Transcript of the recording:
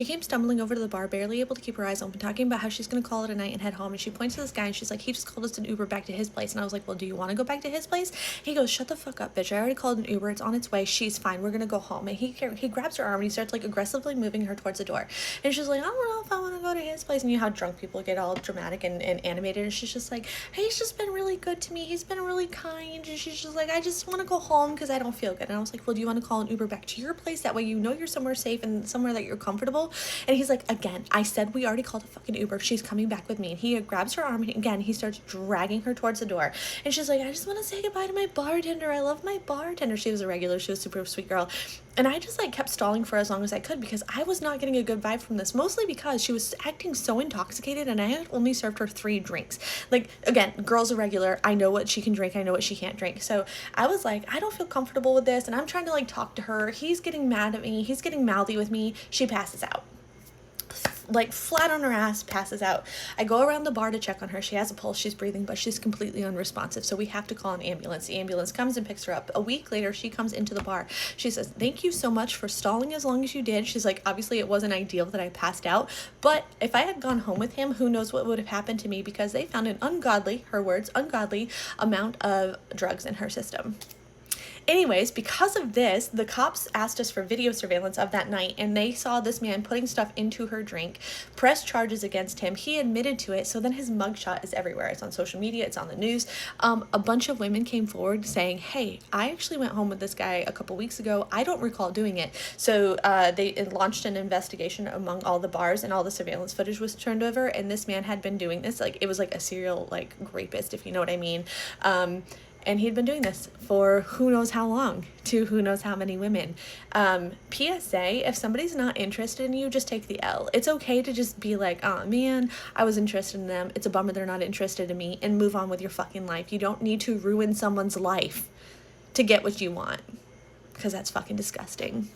She came stumbling over to the bar, barely able to keep her eyes open, talking about how she's going to call it a night and head home. And she points to this guy and she's like, he just called us an Uber back to his place. And I was like, well, do you want to go back to his place? He goes, shut the fuck up, bitch. I already called an Uber. It's on its way. She's fine. We're going to go home. And he grabs her arm and he starts like aggressively moving her towards the door. And she's like, I don't know if I want to go to his place. And you know how drunk people get all dramatic and animated. And she's just like, hey, he's just been really good to me. He's been really kind. And she's just like, I just want to go home because I don't feel good. And I was like, well, do you want to call an Uber back to your place? That way you know you're somewhere safe and somewhere that you're comfortable. And he's like, again, I said we already called a fucking Uber. She's coming back with me. And he grabs her arm and again, he starts dragging her towards the door. And she's like, I just want to say goodbye to my bartender. I love my bartender. She was a regular. She was a super sweet girl. And I just like kept stalling for as long as I could because I was not getting a good vibe from this, mostly because she was acting so intoxicated and I had only served her 3 drinks. Like, again, girl's a regular. I know what she can drink. I know what she can't drink. So I was like, I don't feel comfortable with this. And I'm trying to like talk to her. He's getting mad at me. He's getting mouthy with me. She passes out. Like flat on her ass, passes out. I go around the bar to check on her. She has a pulse, she's breathing, but she's completely unresponsive. So we have to call an ambulance. The ambulance comes and picks her up. A week later, she comes into the bar. She says, thank you so much for stalling as long as you did. She's like, obviously it wasn't ideal that I passed out, but if I had gone home with him, who knows what would have happened to me because they found an ungodly, her words, ungodly amount of drugs in her system. Anyways, because of this, the cops asked us for video surveillance of that night, and they saw this man putting stuff into her drink, pressed charges against him. He admitted to it, so then his mugshot is everywhere. It's on social media, it's on the news. A bunch of women came forward saying, hey, I actually went home with this guy a couple weeks ago. I don't recall doing it. So they launched an investigation among all the bars, and all the surveillance footage was turned over, and this man had been doing this. Like, it was like a serial, like, rapist, if you know what I mean. And he'd been doing this for who knows how long to who knows how many women. PSA, if somebody's not interested in you, just take the L. It's okay to just be like, oh man, I was interested in them. It's a bummer they're not interested in me, and move on with your fucking life. You don't need to ruin someone's life to get what you want, because that's fucking disgusting.